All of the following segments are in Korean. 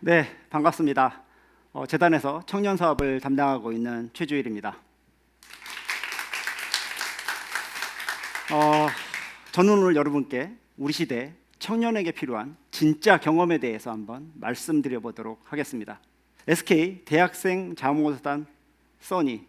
네, 반갑습니다. 재단에서 청년 사업을 담당하고 있는 최주일입니다. 저는 오늘 여러분께 우리 시대 청년에게 필요한 진짜 경험에 대해서 한번 말씀드려 보도록 하겠습니다. SK 대학생 자원봉사단 써니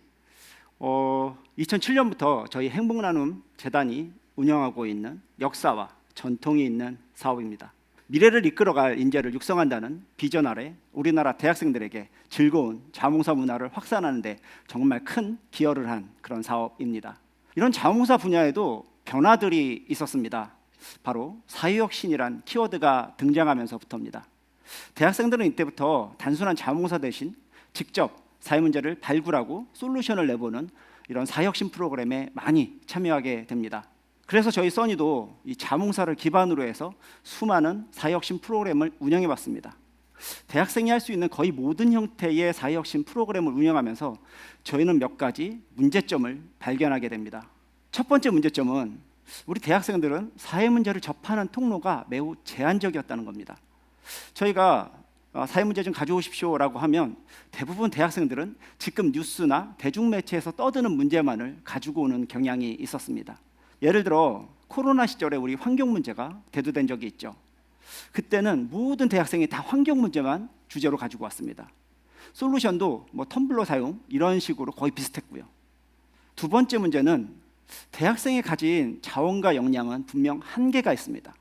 2007년부터 저희 행복나눔 재단이 운영하고 있는 역사와 전통이 있는 사업입니다. 미래를 이끌어갈 인재를 육성한다는 비전 아래 우리나라 대학생들에게 즐거운 자원봉사 문화를 확산하는 데 정말 큰 기여를 한 그런 사업입니다. 이런 자원봉사 분야에도 변화들이 있었습니다. 바로 사회혁신이란 키워드가 등장하면서부터입니다. 대학생들은 이때부터 단순한 자원봉사 대신 직접 사회 문제를 발굴하고 솔루션을 내보는 이런 사회혁신 프로그램에 많이 참여하게 됩니다. 그래서 저희 써니도 이 자원봉사를 기반으로 해서 수많은 사회혁신 프로그램을 운영해 왔습니다. 대학생이 할 수 있는 거의 모든 형태의 사회혁신 프로그램을 운영하면서 저희는 몇 가지 문제점을 발견하게 됩니다. 첫 번째 문제점은 우리 대학생들은 사회 문제를 접하는 통로가 매우 제한적이었다는 겁니다. 저희가 사회 문제 좀 가져오십시오라고 하면 대부분 대학생들은 지금 뉴스나 대중매체에서 떠드는 문제만을 가지고 오는 경향이 있었습니다. 예를 들어 코로나 시절에 우리 환경 문제가 대두된 적이 있죠. 그때는 모든 대학생이 다 환경 문제만 주제로 가지고 왔습니다. 솔루션도 텀블러 사용 이런 식으로 거의 비슷했고요. 두 번째 문제는 대학생이 가진 자원과 역량은 분명 한계가 있습니다.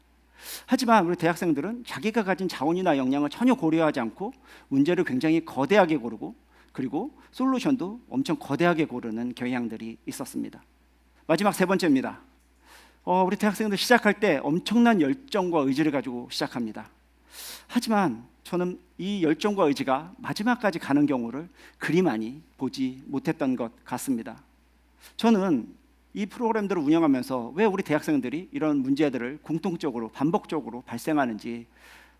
하지만 우리 대학생들은 자기가 가진 자원이나 역량을 전혀 고려하지 않고 문제를 굉장히 거대하게 고르고 그리고 솔루션도 엄청 거대하게 고르는 경향들이 있었습니다. 마지막 세 번째입니다. 우리 대학생들 시작할 때 엄청난 열정과 의지를 가지고 시작합니다. 하지만 저는 이 열정과 의지가 마지막까지 가는 경우를 그리 많이 보지 못했던 것 같습니다. 저는 이 프로그램들을 운영하면서 왜 우리 대학생들이 이런 문제들을 공통적으로 반복적으로 발생하는지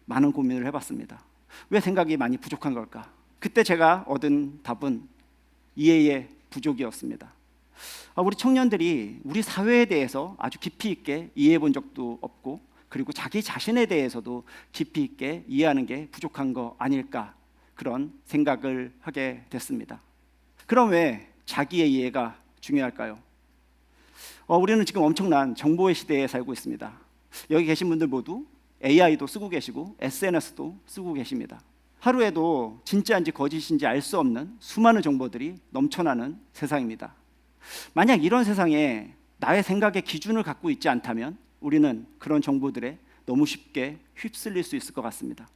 많은 고민을 해봤습니다. 왜 생각이 많이 부족한 걸까? 그때 제가 얻은 답은 이해의 부족이었습니다. 우리 청년들이 우리 사회에 대해서 아주 깊이 있게 이해해 본 적도 없고 그리고 자기 자신에 대해서도 깊이 있게 이해하는 게 부족한 거 아닐까 그런 생각을 하게 됐습니다. 그럼 왜 자기의 이해가 중요할까요? 우리는 지금 엄청난 정보의 시대에 살고 있습니다. 여기 계신 분들 모두 AI도 쓰고 계시고 SNS도 쓰고 계십니다. 하루에도 진짜인지 거짓인지 알 수 없는 수많은 정보들이 넘쳐나는 세상입니다. 만약 이런 세상에 나의 생각의 기준을 갖고 있지 않다면 우리는 그런 정보들에 너무 쉽게 휩쓸릴 수 있을 것 같습니다.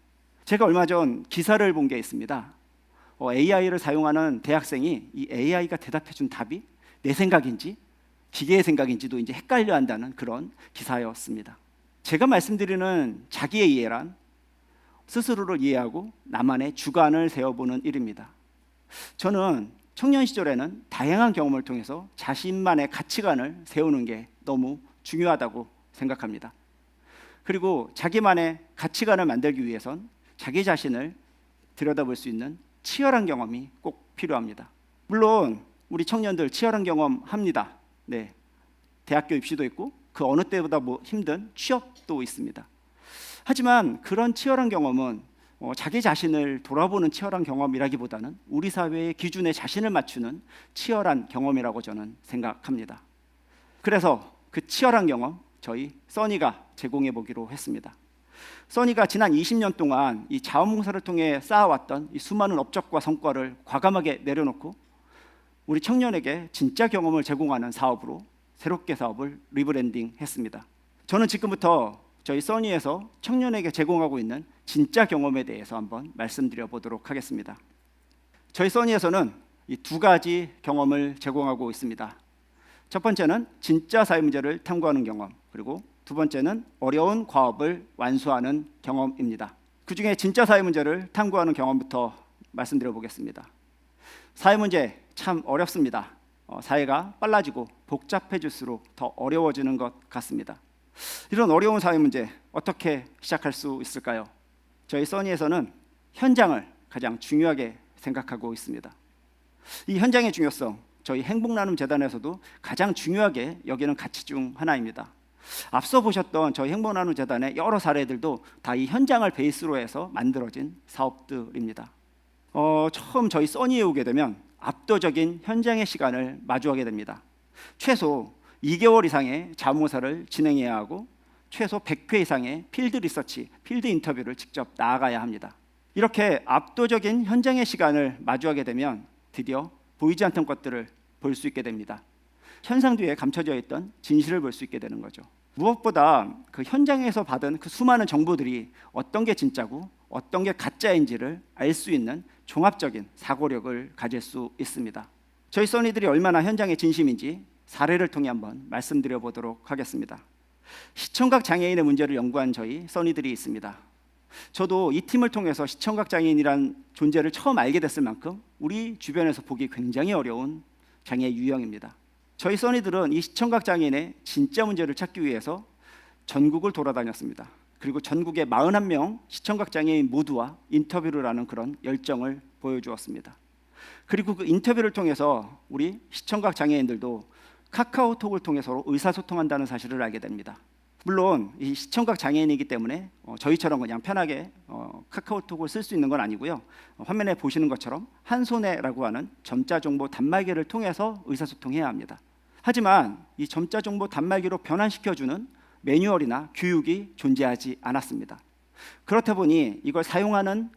제가 얼마 전 기사를 본 게 있습니다. AI를 사용하는 대학생이 이 AI가 대답해준 답이 내 생각인지 기계의 생각인지도 이제 헷갈려 한다는 그런 기사였습니다. 제가 말씀드리는 자기의 이해란 스스로를 이해하고 나만의 주관을 세워보는 일입니다. 저는 청년 시절에는 다양한 경험을 통해서 자신만의 가치관을 세우는 게 너무 중요하다고 생각합니다. 그리고 자기만의 가치관을 만들기 위해선 자기 자신을 들여다볼 수 있는 치열한 경험이 꼭 필요합니다. 물론 우리 청년들 치열한 경험 합니다. 네, 대학교 입시도 있고 그 어느 때보다 힘든 취업도 있습니다. 하지만 그런 치열한 경험은 자기 자신을 돌아보는 치열한 경험이라기보다는 우리 사회의 기준에 자신을 맞추는 치열한 경험이라고 저는 생각합니다. 그래서 그 치열한 경험 저희 써니가 제공해 보기로 했습니다. 써니가 지난 20년 동안 이 자원봉사를 통해 쌓아왔던 이 수많은 업적과 성과를 과감하게 내려놓고 우리 청년에게 진짜 경험을 제공하는 사업으로 새롭게 사업을 리브랜딩했습니다. 저는 지금부터 저희 써니에서 청년에게 제공하고 있는 진짜 경험에 대해서 한번 말씀드려 보도록 하겠습니다. 저희 써니에서는 이 두 가지 경험을 제공하고 있습니다. 첫 번째는 진짜 사회 문제를 탐구하는 경험, 그리고 두 번째는 어려운 과업을 완수하는 경험입니다. 그중에 진짜 사회 문제를 탐구하는 경험부터 말씀드려 보겠습니다. 사회 문제 참 어렵습니다. 사회가 빨라지고 복잡해질수록 더 어려워지는 것 같습니다. 이런 어려운 사회 문제 어떻게 시작할 수 있을까요? 저희 써니에서는 현장을 가장 중요하게 생각하고 있습니다. 이 현장의 중요성, 저희 행복나눔 재단에서도 가장 중요하게 여기는 가치 중 하나입니다. 앞서 보셨던 저희 행복나눔재단의 여러 사례들도 다 이 현장을 베이스로 해서 만들어진 사업들입니다. 처음 저희 써니에 오게 되면 압도적인 현장의 시간을 마주하게 됩니다. 최소 2개월 이상의 자문사를 진행해야 하고 최소 100회 이상의 필드 리서치, 필드 인터뷰를 직접 나아가야 합니다. 이렇게 압도적인 현장의 시간을 마주하게 되면 드디어 보이지 않던 것들을 볼 수 있게 됩니다. 현상 뒤에 감춰져 있던 진실을 볼 수 있게 되는 거죠. 무엇보다 그 현장에서 받은 그 수많은 정보들이 어떤 게 진짜고 어떤 게 가짜인지를 알 수 있는 종합적인 사고력을 가질 수 있습니다. 저희 써니들이 얼마나 현장의 진심인지 사례를 통해 한번 말씀드려 보도록 하겠습니다. 시청각 장애인의 문제를 연구한 저희 써니들이 있습니다. 저도 이 팀을 통해서 시청각 장애인이란 존재를 처음 알게 됐을 만큼 우리 주변에서 보기 굉장히 어려운 장애 유형입니다. 저희 써니들은 이 시청각 장애인의 진짜 문제를 찾기 위해서 전국을 돌아다녔습니다. 그리고 전국의 41명 시청각 장애인 모두와 인터뷰를 하는 그런 열정을 보여주었습니다. 그리고 그 인터뷰를 통해서 우리 시청각 장애인들도 카카오톡을 통해서 의사소통한다는 사실을 알게 됩니다. 물론 이 시청각 장애인이기 때문에 저희처럼 그냥 편하게 카카오톡을 쓸 수 있는 건 아니고요. 화면에 보시는 것처럼 한손에라고 하는 점자 정보 단말기를 통해서 의사소통해야 합니다. 하지만 이 점자 정보 단말기로 변환시켜주는 매뉴얼이나 교육이 존재하지 않았습니다. 그렇다 보니 이걸 사용하는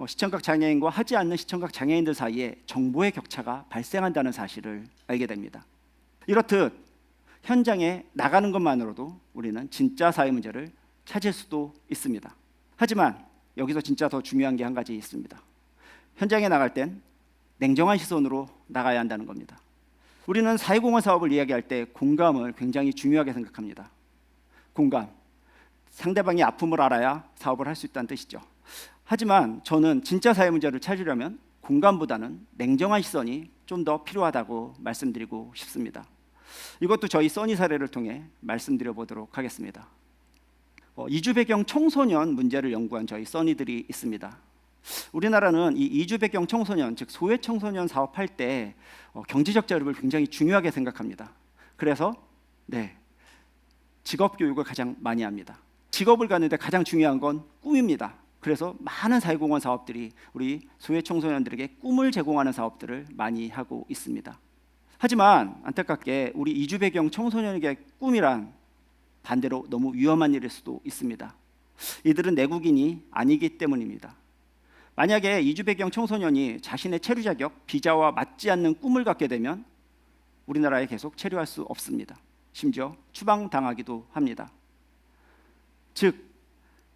시청각 장애인과 하지 않는 시청각 장애인들 사이에 정보의 격차가 발생한다는 사실을 알게 됩니다. 이렇듯 현장에 나가는 것만으로도 우리는 진짜 사회 문제를 찾을 수도 있습니다. 하지만 여기서 진짜 더 중요한 게 한 가지 있습니다. 현장에 나갈 땐 냉정한 시선으로 나가야 한다는 겁니다. 우리는 사회공헌 사업을 이야기할 때 공감을 굉장히 중요하게 생각합니다. 공감, 상대방의 아픔을 알아야 사업을 할 수 있다는 뜻이죠. 하지만 저는 진짜 사회 문제를 찾으려면 공감보다는 냉정한 시선이 좀 더 필요하다고 말씀드리고 싶습니다. 이것도 저희 써니 사례를 통해 말씀드려 보도록 하겠습니다. 이주 배경 청소년 문제를 연구한 저희 써니들이 있습니다. 우리나라는 이 이주 배경 청소년, 즉 소외 청소년 사업할 때 경제적 자립을 굉장히 중요하게 생각합니다. 그래서 직업 교육을 가장 많이 합니다. 직업을 갖는데 가장 중요한 건 꿈입니다. 그래서 많은 사회공헌 사업들이 우리 소외 청소년들에게 꿈을 제공하는 사업들을 많이 하고 있습니다. 하지만 안타깝게 우리 이주 배경 청소년에게 꿈이란 반대로 너무 위험한 일일 수도 있습니다. 이들은 내국인이 아니기 때문입니다. 만약에 이주 배경 청소년이 자신의 체류 자격, 비자와 맞지 않는 꿈을 갖게 되면 우리나라에 계속 체류할 수 없습니다. 심지어 추방당하기도 합니다. 즉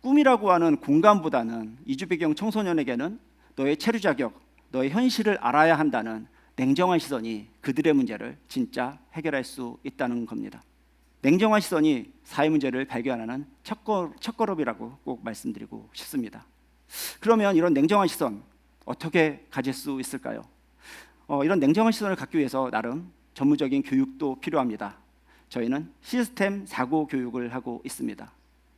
꿈이라고 하는 공감보다는 이주 배경 청소년에게는 너의 체류 자격, 너의 현실을 알아야 한다는 냉정한 시선이 그들의 문제를 진짜 해결할 수 있다는 겁니다. 냉정한 시선이 사회 문제를 발견하는 첫걸음이라고 꼭 말씀드리고 싶습니다. 그러면 이런 냉정한 시선 어떻게 가질 수 있을까요? 이런 냉정한 시선을 갖기 위해서 나름 전문적인 교육도 필요합니다. 저희는 시스템 사고 교육을 하고 있습니다.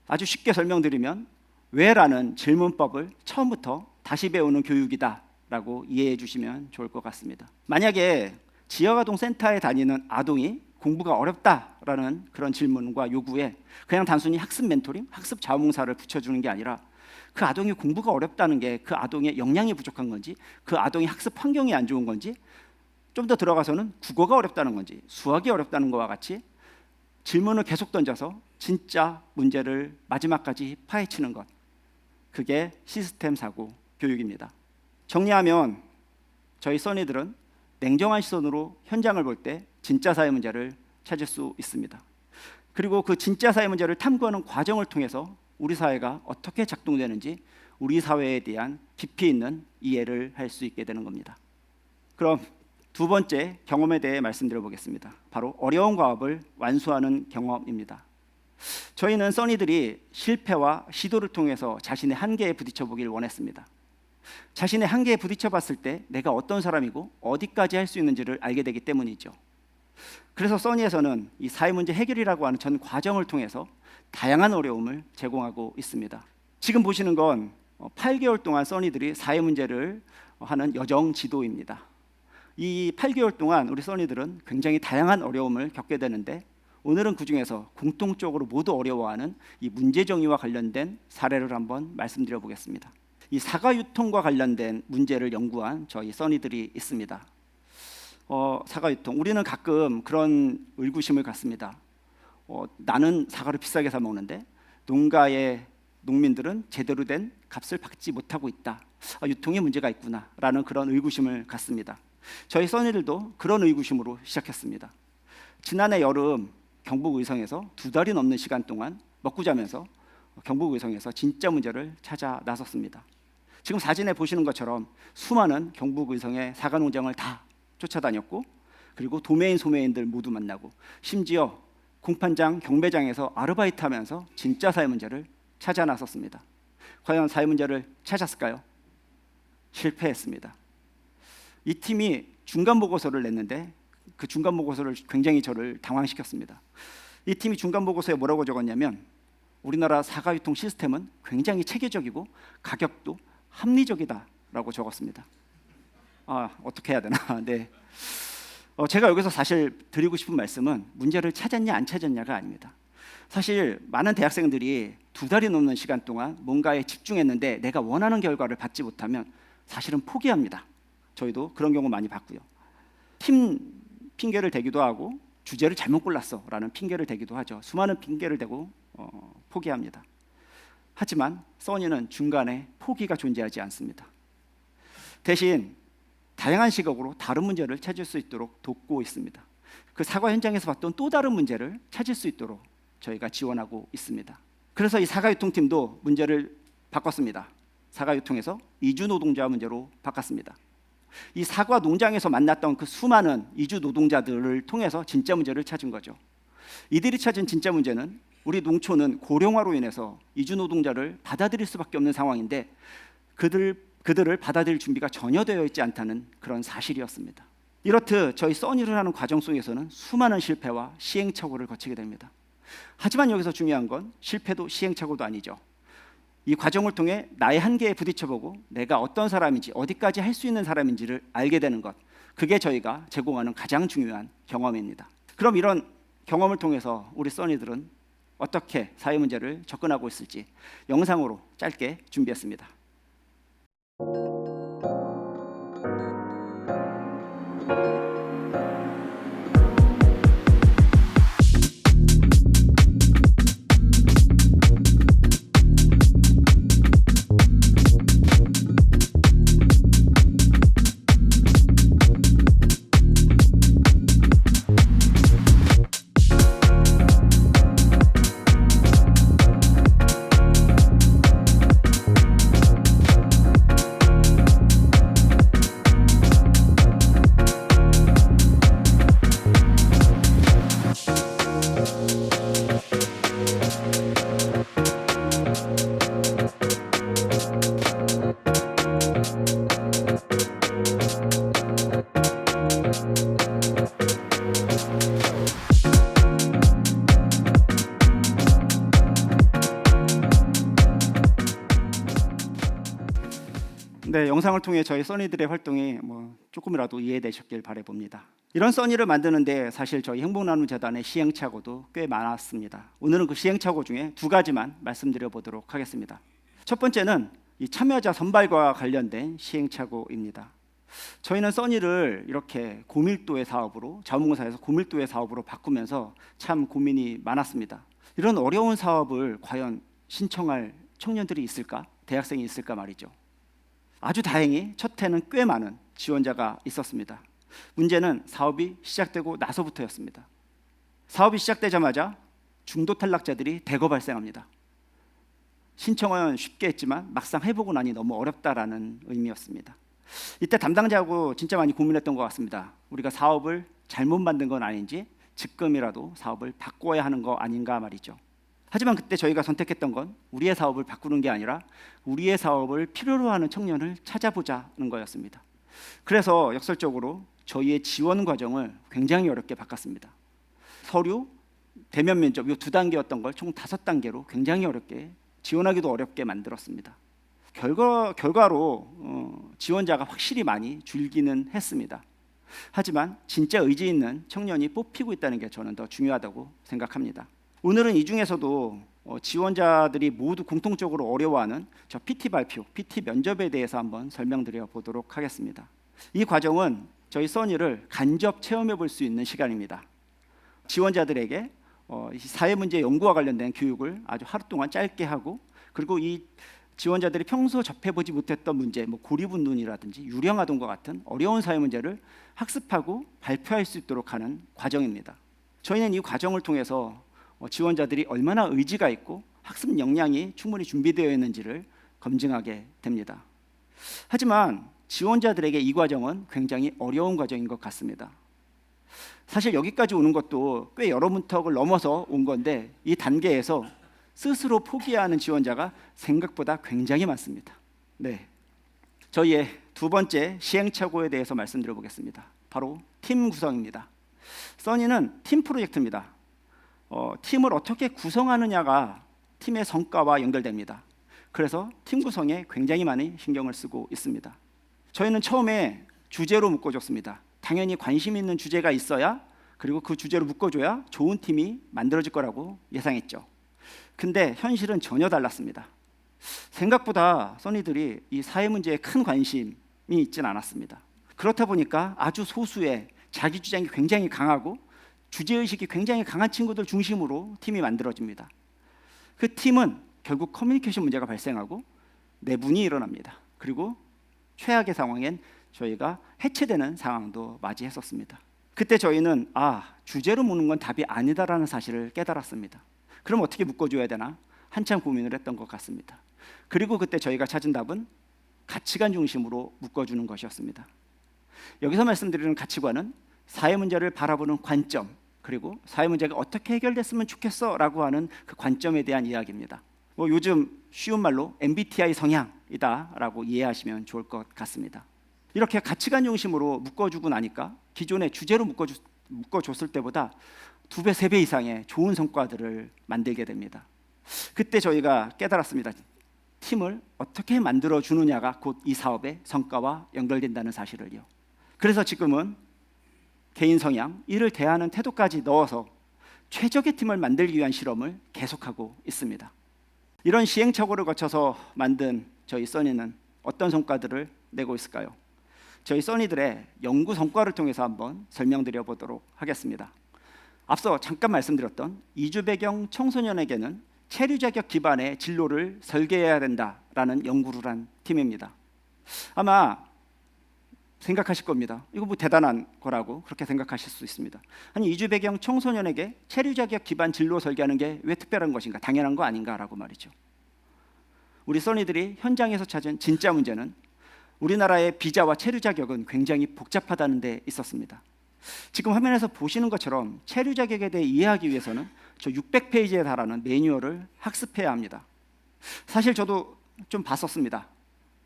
아주 쉽게 설명드리면 왜라는 질문법을 처음부터 다시 배우는 교육이다 라고 이해해 주시면 좋을 것 같습니다. 만약에 지역아동센터에 다니는 아동이 공부가 어렵다라는 그런 질문과 요구에 그냥 단순히 학습 멘토링, 학습 자문사를 붙여주는 게 아니라 그 아동이 공부가 어렵다는 게 그 아동의 역량이 부족한 건지, 그 아동이 학습 환경이 안 좋은 건지, 좀 더 들어가서는 국어가 어렵다는 건지, 수학이 어렵다는 것과 같이 질문을 계속 던져서 진짜 문제를 마지막까지 파헤치는 것, 그게 시스템 사고 교육입니다. 정리하면 저희 써니들은 냉정한 시선으로 현장을 볼 때 진짜 사회 문제를 찾을 수 있습니다. 그리고 그 진짜 사회 문제를 탐구하는 과정을 통해서 우리 사회가 어떻게 작동되는지 우리 사회에 대한 깊이 있는 이해를 할 수 있게 되는 겁니다. 그럼 두 번째 경험에 대해 말씀드려 보겠습니다. 바로 어려운 과업을 완수하는 경험입니다. 저희는 써니들이 실패와 시도를 통해서 자신의 한계에 부딪혀 보길 원했습니다. 자신의 한계에 부딪혀 봤을 때 내가 어떤 사람이고 어디까지 할 수 있는지를 알게 되기 때문이죠. 그래서 써니에서는 이 사회 문제 해결이라고 하는 전 과정을 통해서 다양한 어려움을 제공하고 있습니다. 지금 보시는 건 8개월 동안 써니들이 사회 문제를 하는 여정 지도입니다. 이 8개월 동안 우리 써니들은 굉장히 다양한 어려움을 겪게 되는데 오늘은 그중에서 공통적으로 모두 어려워하는 이 문제 정의와 관련된 사례를 한번 말씀드려 보겠습니다. 이 사과 유통과 관련된 문제를 연구한 저희 써니들이 있습니다. 사과 유통, 우리는 가끔 그런 의구심을 갖습니다. 나는 사과를 비싸게 사 먹는데 농가의 농민들은 제대로 된 값을 받지 못하고 있다. 유통에 문제가 있구나 라는 그런 의구심을 갖습니다. 저희 써니들도 그런 의구심으로 시작했습니다. 지난해 여름 경북 의성에서 2달이 넘는 시간 동안 먹고 자면서 경북 의성에서 진짜 문제를 찾아 나섰습니다. 지금 사진에 보시는 것처럼 수많은 경북 의성의 사과 농장을 다 쫓아다녔고, 그리고 도매인 소매인들 모두 만나고, 심지어 공판장 경매장에서 아르바이트하면서 진짜 사회 문제를 찾아 나섰습니다. 과연 사회 문제를 찾았을까요? 실패했습니다. 이 팀이 중간 보고서를 냈는데 그 중간 보고서를 굉장히 저를 당황시켰습니다. 이 팀이 중간 보고서에 뭐라고 적었냐면, 우리나라 사과 유통 시스템은 굉장히 체계적이고 가격도 합리적이다라고 적었습니다. 어떻게 해야 되나? 네. 제가 여기서 사실 드리고 싶은 말씀은 문제를 찾았냐 안 찾았냐가 아닙니다. 사실 많은 대학생들이 2달이 넘는 시간 동안 뭔가에 집중했는데 내가 원하는 결과를 받지 못하면 사실은 포기합니다. 저희도 그런 경우 많이 봤고요. 팀 핑계를 대기도 하고, 주제를 잘못 골랐어 라는 핑계를 대기도 하죠. 수많은 핑계를 대고 포기합니다. 하지만 써니는 중간에 포기가 존재하지 않습니다. 대신 다양한 시각으로 다른 문제를 찾을 수 있도록 돕고 있습니다. 그 사과 현장에서 봤던 또 다른 문제를 찾을 수 있도록 저희가 지원하고 있습니다. 그래서 이 사과 유통팀도 문제를 바꿨습니다. 사과 유통에서 이주 노동자 문제로 바꿨습니다. 이 사과 농장에서 만났던 그 수많은 이주 노동자들을 통해서 진짜 문제를 찾은 거죠. 이들이 찾은 진짜 문제는, 우리 농촌은 고령화로 인해서 이주 노동자를 받아들일 수밖에 없는 상황인데 그들을 받아들일 준비가 전혀 되어 있지 않다는 그런 사실이었습니다. 이렇듯 저희 써니를 하는 과정 속에서는 수많은 실패와 시행착오를 거치게 됩니다. 하지만 여기서 중요한 건 실패도 시행착오도 아니죠. 이 과정을 통해 나의 한계에 부딪혀보고 내가 어떤 사람인지, 어디까지 할 수 있는 사람인지를 알게 되는 것, 그게 저희가 제공하는 가장 중요한 경험입니다. 그럼 이런 경험을 통해서 우리 써니들은 어떻게 사회 문제를 접근하고 있을지 영상으로 짧게 준비했습니다. 네, 영상을 통해 저희 써니들의 활동이 조금이라도 이해되셨길 바라봅니다. 이런 써니를 만드는데 사실 저희 행복나눔재단의 시행착오도 꽤 많았습니다. 오늘은 그 시행착오 중에 2가지만 말씀드려 보도록 하겠습니다. 첫 번째는 이 참여자 선발과 관련된 시행착오입니다. 저희는 써니를 이렇게 고밀도의 사업으로, 자원봉사에서 고밀도의 사업으로 바꾸면서 참 고민이 많았습니다. 이런 어려운 사업을 과연 신청할 청년들이 있을까? 대학생이 있을까 말이죠. 아주 다행히 첫 해는 꽤 많은 지원자가 있었습니다. 문제는 사업이 시작되고 나서부터였습니다. 사업이 시작되자마자 중도 탈락자들이 대거 발생합니다. 신청은 쉽게 했지만 막상 해보고 나니 너무 어렵다라는 의미였습니다. 이때 담당자하고 진짜 많이 고민했던 것 같습니다. 우리가 사업을 잘못 만든 건 아닌지 지금이라도 사업을 바꿔야 하는 거 아닌가 말이죠. 하지만 그때 저희가 선택했던 건 우리의 사업을 바꾸는 게 아니라 우리의 사업을 필요로 하는 청년을 찾아보자는 거였습니다. 그래서 역설적으로 저희의 지원 과정을 굉장히 어렵게 바꿨습니다. 서류, 대면 면접 이 2단계였던 걸 총 5단계로 굉장히 어렵게, 지원하기도 어렵게 만들었습니다. 결과로 지원자가 확실히 많이 줄기는 했습니다. 하지만 진짜 의지 있는 청년이 뽑히고 있다는 게 저는 더 중요하다고 생각합니다. 오늘은 이 중에서도 지원자들이 모두 공통적으로 어려워하는 저 PT 발표, PT 면접에 대해서 한번 설명드려 보도록 하겠습니다. 이 과정은 저희 써니를 간접 체험해 볼 수 있는 시간입니다. 지원자들에게 사회문제 연구와 관련된 교육을 아주 하루 동안 짧게 하고, 그리고 이 지원자들이 평소 접해보지 못했던 문제, 고리분눈이라든지 유령아동과 같은 어려운 사회 문제를 학습하고 발표할 수 있도록 하는 과정입니다. 저희는 이 과정을 통해서 지원자들이 얼마나 의지가 있고 학습 역량이 충분히 준비되어 있는지를 검증하게 됩니다. 하지만 지원자들에게 이 과정은 굉장히 어려운 과정인 것 같습니다. 사실 여기까지 오는 것도 꽤 여러 문턱을 넘어서 온 건데, 이 단계에서 스스로 포기하는 지원자가 생각보다 굉장히 많습니다. 네, 저희의 두 번째 시행착오에 대해서 말씀드려 보겠습니다. 바로 팀 구성입니다. 써니는 팀 프로젝트입니다. 팀을 어떻게 구성하느냐가 팀의 성과와 연결됩니다. 그래서 팀 구성에 굉장히 많이 신경을 쓰고 있습니다. 저희는 처음에 주제로 묶어줬습니다. 당연히 관심 있는 주제가 있어야, 그리고 그 주제로 묶어줘야 좋은 팀이 만들어질 거라고 예상했죠. 근데 현실은 전혀 달랐습니다. 생각보다 써니들이 이 사회 문제에 큰 관심이 있진 않았습니다. 그렇다 보니까 아주 소수의 자기 주장이 굉장히 강하고 주제의식이 굉장히 강한 친구들 중심으로 팀이 만들어집니다. 그 팀은 결국 커뮤니케이션 문제가 발생하고 내분이 일어납니다. 그리고 최악의 상황엔 저희가 해체되는 상황도 맞이했었습니다. 그때 저희는 주제로 묶는 건 답이 아니다라는 사실을 깨달았습니다. 그럼 어떻게 묶어줘야 되나 한참 고민을 했던 것 같습니다. 그리고 그때 저희가 찾은 답은 가치관 중심으로 묶어주는 것이었습니다. 여기서 말씀드리는 가치관은 사회 문제를 바라보는 관점, 그리고 사회 문제가 어떻게 해결됐으면 좋겠어 라고 하는 그 관점에 대한 이야기입니다. 요즘 쉬운 말로 MBTI 성향이다 라고 이해하시면 좋을 것 같습니다. 이렇게 가치관 중심으로 묶어주고 나니까 기존의 주제로 묶어줬을 때보다 2배, 3배 이상의 좋은 성과들을 만들게 됩니다. 그때 저희가 깨달았습니다. 팀을 어떻게 만들어주느냐가 곧 이 사업의 성과와 연결된다는 사실을요. 그래서 지금은 개인 성향, 이를 대하는 태도까지 넣어서 최적의 팀을 만들기 위한 실험을 계속하고 있습니다. 이런 시행착오를 거쳐서 만든 저희 써니는 어떤 성과들을 내고 있을까요? 저희 써니들의 연구 성과를 통해서 한번 설명드려 보도록 하겠습니다. 앞서 잠깐 말씀드렸던 이주 배경 청소년에게는 체류 자격 기반의 진로를 설계해야 된다라는 연구를 한 팀입니다. 아마 생각하실 겁니다. 이거 대단한 거라고 그렇게 생각하실 수 있습니다. 아니, 이주 배경 청소년에게 체류 자격 기반 진로 설계하는 게 왜 특별한 것인가, 당연한 거 아닌가라고 말이죠. 우리 써니들이 현장에서 찾은 진짜 문제는 우리나라의 비자와 체류 자격은 굉장히 복잡하다는 데 있었습니다. 지금 화면에서 보시는 것처럼 체류 자격에 대해 이해하기 위해서는 저 600페이지에 달하는 매뉴얼을 학습해야 합니다. 사실 저도 좀 봤었습니다.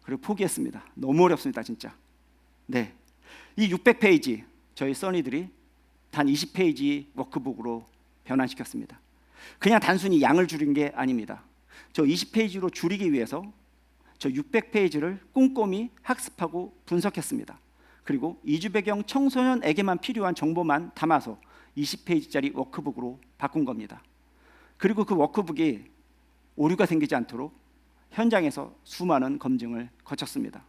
그리고 포기했습니다. 너무 어렵습니다, 진짜. 네, 이 600페이지 저희 써니들이 단 20페이지 워크북으로 변환시켰습니다. 그냥 단순히 양을 줄인 게 아닙니다. 저 20페이지로 줄이기 위해서 저 600페이지를 꼼꼼히 학습하고 분석했습니다. 그리고 이주 배경 청소년에게만 필요한 정보만 담아서 20페이지짜리 워크북으로 바꾼 겁니다. 그리고 그 워크북이 오류가 생기지 않도록 현장에서 수많은 검증을 거쳤습니다.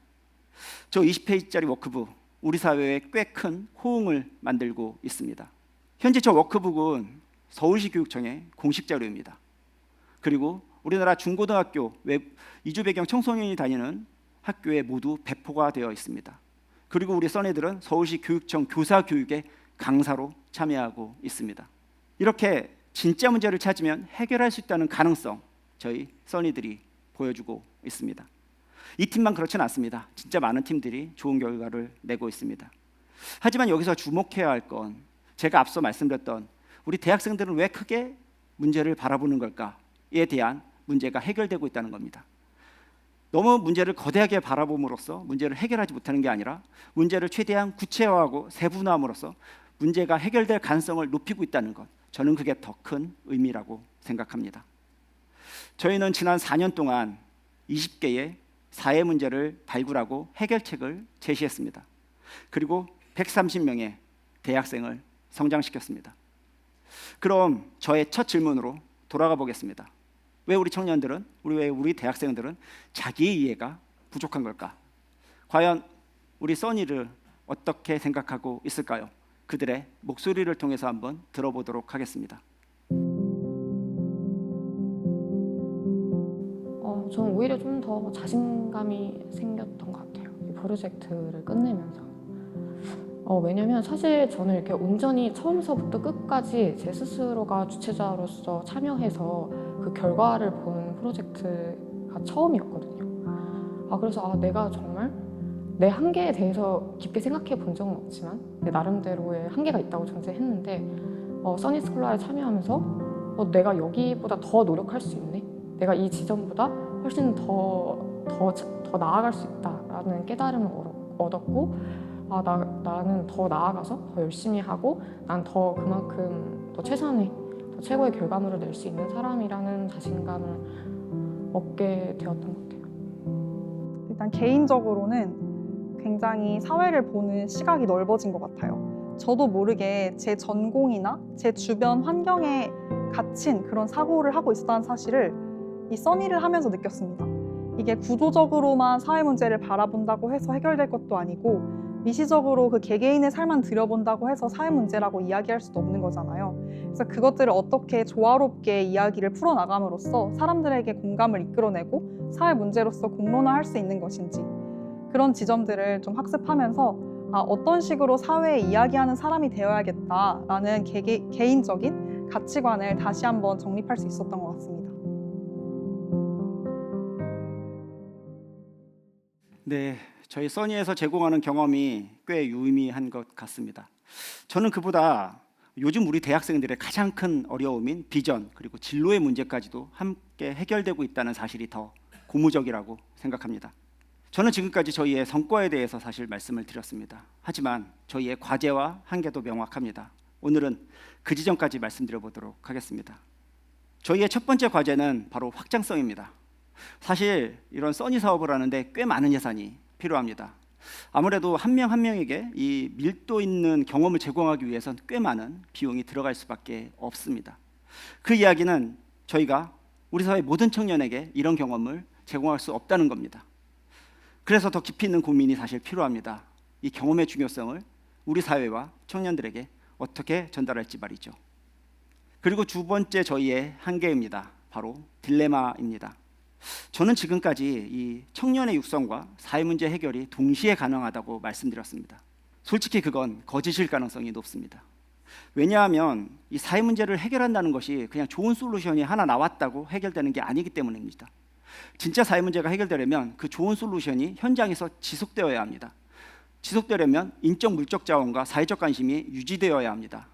저 20페이지짜리 워크북, 우리 사회에 꽤 큰 호응을 만들고 있습니다. 현재 저 워크북은 서울시 교육청의 공식 자료입니다. 그리고 우리나라 중고등학교 이주 배경 청소년이 다니는 학교에 모두 배포가 되어 있습니다. 그리고 우리 써니들은 서울시 교육청 교사 교육에 강사로 참여하고 있습니다. 이렇게 진짜 문제를 찾으면 해결할 수 있다는 가능성, 저희 써니들이 보여주고 있습니다. 이 팀만 그렇진 않습니다. 진짜 많은 팀들이 좋은 결과를 내고 있습니다. 하지만 여기서 주목해야 할 건 제가 앞서 말씀드렸던 우리 대학생들은 왜 크게 문제를 바라보는 걸까에 대한 문제가 해결되고 있다는 겁니다. 너무 문제를 거대하게 바라봄으로써 문제를 해결하지 못하는 게 아니라 문제를 최대한 구체화하고 세분화함으로써 문제가 해결될 가능성을 높이고 있다는 것, 저는 그게 더 큰 의미라고 생각합니다. 저희는 지난 4년 동안 20개의 사회 문제를 발굴하고 해결책을 제시했습니다. 그리고 130명의 대학생을 성장시켰습니다. 그럼 저의 첫 질문으로 돌아가 보겠습니다. 왜 우리 청년들은, 왜 우리 대학생들은 자기의 이해가 부족한 걸까? 과연 우리 써니를 어떻게 생각하고 있을까요? 그들의 목소리를 통해서 한번 들어보도록 하겠습니다. 저는 오히려 좀 더 자신감이 생겼던 것 같아요. 이 프로젝트를 끝내면서. 왜냐면 사실 저는 이렇게 온전히 처음서부터 끝까지 제 스스로가 주최자로서 참여해서 그 결과를 본 프로젝트가 처음이었거든요. 그래서 내가 정말 내 한계에 대해서 깊게 생각해 본 적은 없지만 내 나름대로의 한계가 있다고 전제했는데 써니스콜라에 참여하면서 내가 여기보다 더 노력할 수 있네, 내가 이 지점보다 훨씬 더 나아갈 수 있다라는 깨달음을 얻었고, 나는 더 나아가서 더 열심히 하고 난 더 그만큼 더 최선의, 더 최고의 결과물을 낼 수 있는 사람이라는 자신감을 얻게 되었던 것 같아요. 일단 개인적으로는 굉장히 사회를 보는 시각이 넓어진 것 같아요. 저도 모르게 제 전공이나 제 주변 환경에 갇힌 그런 사고를 하고 있었다는 사실을 이 써니를 하면서 느꼈습니다. 이게 구조적으로만 사회 문제를 바라본다고 해서 해결될 것도 아니고 미시적으로 그 개개인의 삶만 들여본다고 해서 사회 문제라고 이야기할 수도 없는 거잖아요. 그래서 그것들을 어떻게 조화롭게 이야기를 풀어나감으로써 사람들에게 공감을 이끌어내고 사회 문제로서 공론화할 수 있는 것인지, 그런 지점들을 좀 학습하면서 어떤 식으로 사회에 이야기하는 사람이 되어야겠다라는 개인적인 가치관을 다시 한번 정립할 수 있었던 것 같습니다. 네, 저희 써니에서 제공하는 경험이 꽤 유의미한 것 같습니다. 저는 그보다 요즘 우리 대학생들의 가장 큰 어려움인 비전 그리고 진로의 문제까지도 함께 해결되고 있다는 사실이 더 고무적이라고 생각합니다. 저는 지금까지 저희의 성과에 대해서 사실 말씀을 드렸습니다. 하지만 저희의 과제와 한계도 명확합니다. 오늘은 그 지점까지 말씀드려보도록 하겠습니다. 저희의 첫 번째 과제는 바로 확장성입니다. 사실 이런 써니 사업을 하는데 꽤 많은 예산이 필요합니다. 아무래도 한 명 한 명에게 이 밀도 있는 경험을 제공하기 위해서는 꽤 많은 비용이 들어갈 수밖에 없습니다. 그 이야기는 저희가 우리 사회 모든 청년에게 이런 경험을 제공할 수 없다는 겁니다. 그래서 더 깊이 있는 고민이 사실 필요합니다. 이 경험의 중요성을 우리 사회와 청년들에게 어떻게 전달할지 말이죠. 그리고 두 번째 저희의 한계입니다. 바로 딜레마입니다. 저는 지금까지 이 청년의 육성과 사회 문제 해결이 동시에 가능하다고 말씀드렸습니다. 솔직히 그건 거짓일 가능성이 높습니다. 왜냐하면 이 사회 문제를 해결한다는 것이 그냥 좋은 솔루션이 하나 나왔다고 해결되는 게 아니기 때문입니다. 진짜 사회 문제가 해결되려면 그 좋은 솔루션이 현장에서 지속되어야 합니다. 지속되려면 인적 물적 자원과 사회적 관심이 유지되어야 합니다.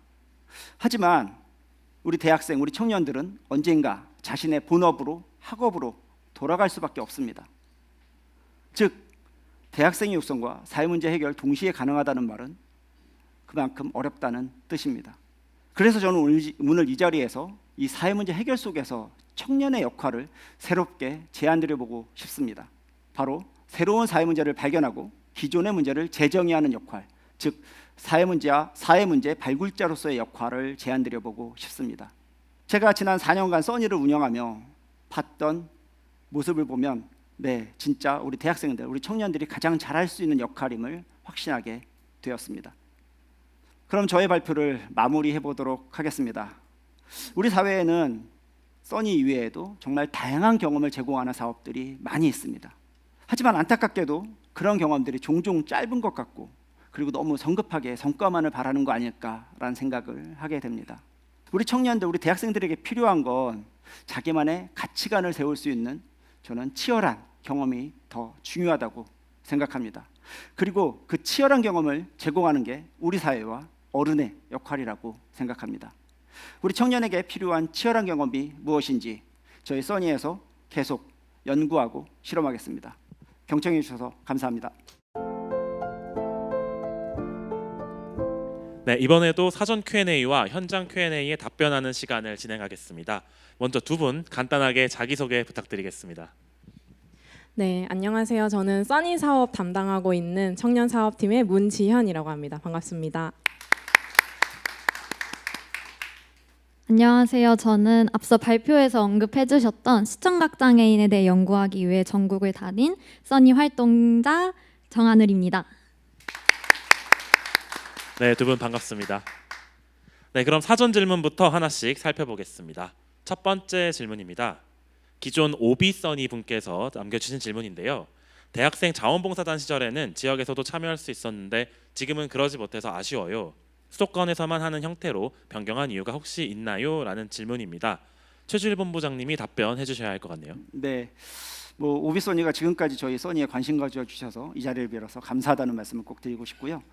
하지만 우리 대학생, 우리 청년들은 언젠가 자신의 본업으로, 학업으로 돌아갈 수밖에 없습니다. 즉, 대학생의 육성과 사회 문제 해결 동시에 가능하다는 말은 그만큼 어렵다는 뜻입니다. 그래서 저는 오늘 이 자리에서 이 사회 문제 해결 속에서 청년의 역할을 새롭게 제안드려보고 싶습니다. 바로 새로운 사회 문제를 발견하고 기존의 문제를 재정의하는 역할, 즉 사회 문제 발굴자로서의 역할을 제안드려보고 싶습니다. 제가 지난 4년간 써니를 운영하며 봤던 모습을 보면 진짜 우리 대학생들, 우리 청년들이 가장 잘할 수 있는 역할임을 확신하게 되었습니다. 그럼 저의 발표를 마무리해 보도록 하겠습니다. 우리 사회에는 써니 이외에도 정말 다양한 경험을 제공하는 사업들이 많이 있습니다. 하지만 안타깝게도 그런 경험들이 종종 짧은 것 같고, 그리고 너무 성급하게 성과만을 바라는 거 아닐까라는 생각을 하게 됩니다. 우리 청년들, 우리 대학생들에게 필요한 건 자기만의 가치관을 세울 수 있는, 저는 치열한 경험이 더 중요하다고 생각합니다. 그리고 그 치열한 경험을 제공하는 게 우리 사회와 어른의 역할이라고 생각합니다. 우리 청년에게 필요한 치열한 경험이 무엇인지 저희 써니에서 계속 연구하고 실험하겠습니다. 경청해 주셔서 감사합니다. 네, 이번에도 사전 Q&A와 현장 Q&A에 답변하는 시간을 진행하겠습니다. 먼저 두 분 간단하게 자기소개 부탁드리겠습니다. 네, 안녕하세요. 저는 써니 사업 담당하고 있는 청년 사업팀의 문지현이라고 합니다. 반갑습니다. 안녕하세요. 저는 앞서 발표에서 언급해 주셨던 시청각 장애인에 대해 연구하기 위해 전국을 다닌 써니 활동자 정하늘입니다. 네, 두 분 반갑습니다. 네, 그럼 사전 질문부터 하나씩 살펴보겠습니다. 첫 번째 질문입니다. 기존 오비 써니 분께서 남겨주신 질문인데요. 대학생 자원봉사단 시절에는 지역에서도 참여할 수 있었는데 지금은 그러지 못해서 아쉬워요. 수도권에서만 하는 형태로 변경한 이유가 혹시 있나요? 라는 질문입니다. 최주일 본부장님이 답변해 주셔야 할 것 같네요. 네, 뭐 오비 써니가 지금까지 저희 써니에 관심 가져 주셔서 이 자리를 빌어서 감사하다는 말씀을 꼭 드리고 싶고요.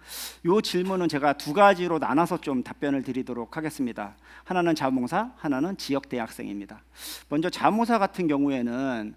이 질문은 제가 두 가지로 나눠서 좀 답변을 드리도록 하겠습니다. 하나는 자원봉사, 하나는 지역 대학생입니다. 먼저 자원봉사 같은 경우에는